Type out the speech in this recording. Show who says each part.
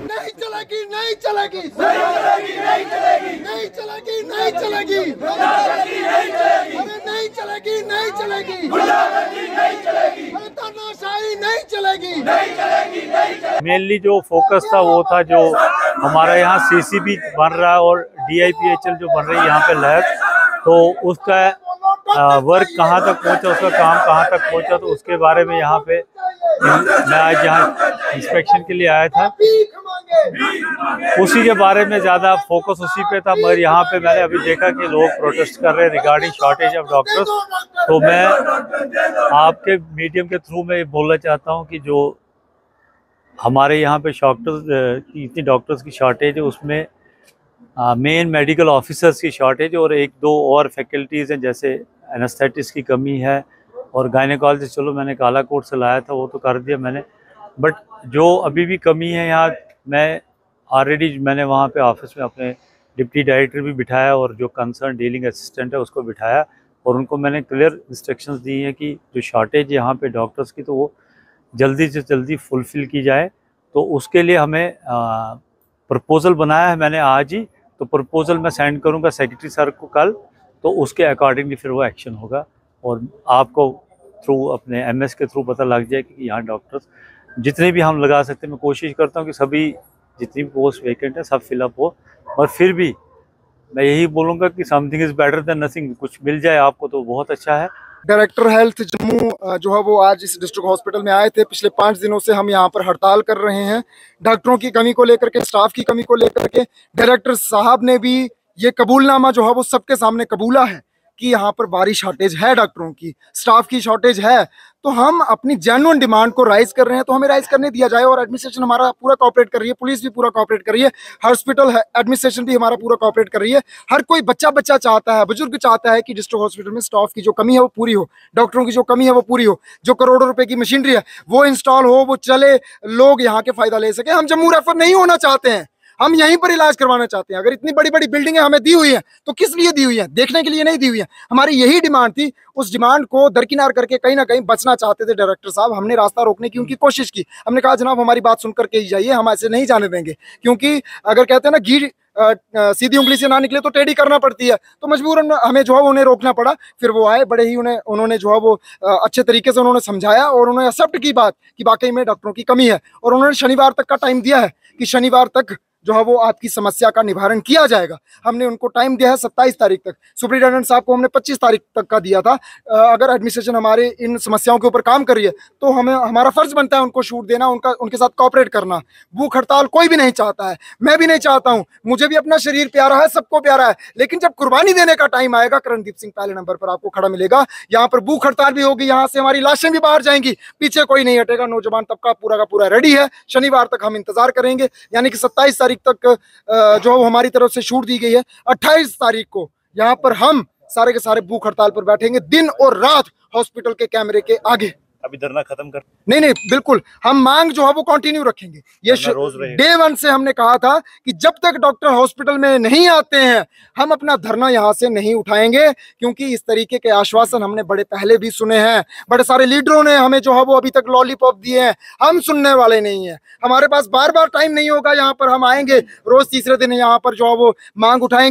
Speaker 1: नहीं चलेगी, नहीं चलेगी, नहीं चलेगी, नहीं चलेगी, नहीं चलेगी, नहीं चलेगी, अरे नहीं चलेगी, नहीं चलेगी, अरे तानाशाही नहीं चलेगी, नहीं चलेगी, नहीं चलेगी।
Speaker 2: मेनली जो फोकस था वो था जो हमारा यहाँ सीसीबी बन रहा है और DIPHL जो बन रही है यहाँ पे लैब, तो उसका वर्क कहाँ तक पहुँचा, उसका काम कहाँ तक पहुँचा, तो उसके बारे में यहाँ पे मैं आज यहाँ इंस्पेक्शन के लिए आया था। उसी के बारे में ज़्यादा फोकस उसी पे था, मगर यहाँ पे मैंने अभी देखा कि लोग प्रोटेस्ट कर रहे हैं रिगार्डिंग शॉर्टेज ऑफ डॉक्टर्स। तो मैं आपके मीडियम के थ्रू में बोलना चाहता हूँ कि जो हमारे यहाँ पे इतनी डॉक्टर्स की शॉर्टेज है, उसमें मेन मेडिकल ऑफिसर्स की शॉर्टेज और एक दो और फैकल्टीज़ हैं, जैसे एनेस्थेटिस्ट की कमी है और गायनेकोलॉजिस्ट, चलो मैंने कालाकोट से लाया था वो तो कर दिया मैंने, बट जो अभी भी कमी है यहाँ, मैं ऑलरेडी मैंने वहाँ पे ऑफिस में अपने डिप्टी डायरेक्टर भी बिठाया और जो कंसर्न डीलिंग असिस्टेंट है उसको बिठाया और उनको मैंने क्लियर इंस्ट्रक्शंस दी हैं कि जो शॉर्टेज यहाँ पे डॉक्टर्स की, तो वो जल्दी से जल्दी फुलफ़िल की जाए। तो उसके लिए हमें प्रपोज़ल बनाया है मैंने आज ही, तो प्रपोज़ल मैं सेंड करूँगा सेक्रेटरी सर को कल, तो उसके अकॉर्डिंगली फिर वो एक्शन होगा और आपको थ्रू अपने MS के थ्रू पता लग जाए कि यहाँ डॉक्टर्स जितने भी हम लगा सकते हैं। मैं कोशिश करता हूँ कि सभी जितनी भी पोस्ट वैकेंट है सब फिलअप हो, और फिर भी मैं यही बोलूँगा कि something is better than nothing, कुछ मिल जाए आपको तो बहुत अच्छा है।
Speaker 1: डायरेक्टर हेल्थ जम्मू जो है वो आज इस डिस्ट्रिक्ट हॉस्पिटल में आए थे। पिछले 5 दिनों से हम यहाँ पर हड़ताल कर रहे हैं डॉक्टरों की कमी को लेकर के, स्टाफ की कमी को लेकर के। डायरेक्टर साहब ने भी ये कबूलनामा जो है वो सबके सामने कबूला है कि यहाँ पर भारी शॉर्टेज है, डॉक्टरों की, स्टाफ की शॉर्टेज है। तो हम अपनी जेन्युइन डिमांड को राइज कर रहे हैं, तो हमें राइज करने दिया जाए। और एडमिनिस्ट्रेशन हमारा पूरा कोऑपरेट कर रही है, पुलिस भी पूरा कोऑपरेट कर रही है, हॉस्पिटल एडमिनिस्ट्रेशन भी हमारा पूरा कोऑपरेट कर रही है। हर कोई बच्चा चाहता है, बुजुर्ग चाहता है कि डिस्ट्रिक्ट हॉस्पिटल में स्टाफ की जो कमी है वो पूरी हो, डॉक्टरों की जो कमी है वो पूरी हो, जो करोड़ों रुपए की मशीनरी है वो इंस्टॉल हो, वो चले, लोग यहाँ के फायदा ले सके। हम जम्मू रेफर नहीं होना चाहते हैं, हम यहीं पर इलाज करवाना चाहते हैं। अगर इतनी बड़ी बड़ी बिल्डिंगें हमें दी हुई हैं तो किस लिए दी हुई हैं? देखने के लिए नहीं दी हुई है। हमारी यही डिमांड थी, उस डिमांड को दरकिनार करके कहीं ना कहीं बचना चाहते थे डायरेक्टर साहब। हमने रास्ता रोकने की उनकी कोशिश की, हमने कहा जनाब हमारी बात सुन करके ही जाइए, हम ऐसे नहीं जाने देंगे। क्योंकि अगर कहते हैं ना घी सीधी उंगली से ना निकले तो टेढ़ी करना पड़ती है, तो मजबूरन हमें जो है उन्हें रोकना पड़ा। फिर वो आए, बड़े ही उन्होंने जो है वो अच्छे तरीके से उन्होंने समझाया और उन्होंने एक्सेप्ट की बात कि वाकई में डॉक्टरों की कमी है। और उन्होंने शनिवार तक का टाइम दिया है कि शनिवार तक जो है वो आपकी समस्या का निवारण किया जाएगा। हमने उनको टाइम दिया है 27 तारीख तक, सुप्रिंटेंडेंट साहब को हमने 25 तारीख तक का दिया था। अगर एडमिनिस्ट्रेशन हमारे इन समस्याओं के ऊपर काम कर रही है तो हमें, हमारा फर्ज बनता है उनको छूट देना, उनके साथ कोऑपरेट करना। भूख हड़ताल कोई भी नहीं चाहता है, मैं भी नहीं चाहता हूं, मुझे भी अपना शरीर प्यारा है, सबको प्यारा है, लेकिन जब कुर्बानी देने का टाइम आएगा, करणदीप सिंह पहले नंबर पर आपको खड़ा मिलेगा। यहाँ पर भूख हड़ताल भी होगी, यहाँ से हमारी लाशें भी बाहर जाएंगी, पीछे कोई नहीं हटेगा। नौजवान तबका पूरा का पूरा रेडी है, शनिवार तक हम इंतजार करेंगे। यानी कि 27 तारीख तक जो हमारी तरफ से छूट दी गई है, 28 तारीख को यहाँ पर हम सारे के सारे भूख हड़ताल पर बैठेंगे, दिन और रात हॉस्पिटल के कैमरे के आगे।
Speaker 2: अभी धरना खत्म कर
Speaker 1: नहीं, बिल्कुल हम मांग जो है वो कंटिन्यू रखेंगे। ये डे 1 से हमने कहा था कि जब तक डॉक्टर हॉस्पिटल में नहीं आते हैं हम अपना धरना यहाँ से नहीं उठाएंगे, क्योंकि इस तरीके के आश्वासन हमने बड़े पहले भी सुने हैं। बड़े सारे लीडरों ने हमें जो है वो अभी तक लॉलीपॉप दिए हैं, हम सुनने वाले नहीं है। हमारे पास बार बार टाइम नहीं होगा, यहाँ पर हम आएंगे रोज तीसरे दिन यहाँ पर जो है वो मांग उठाएंगे।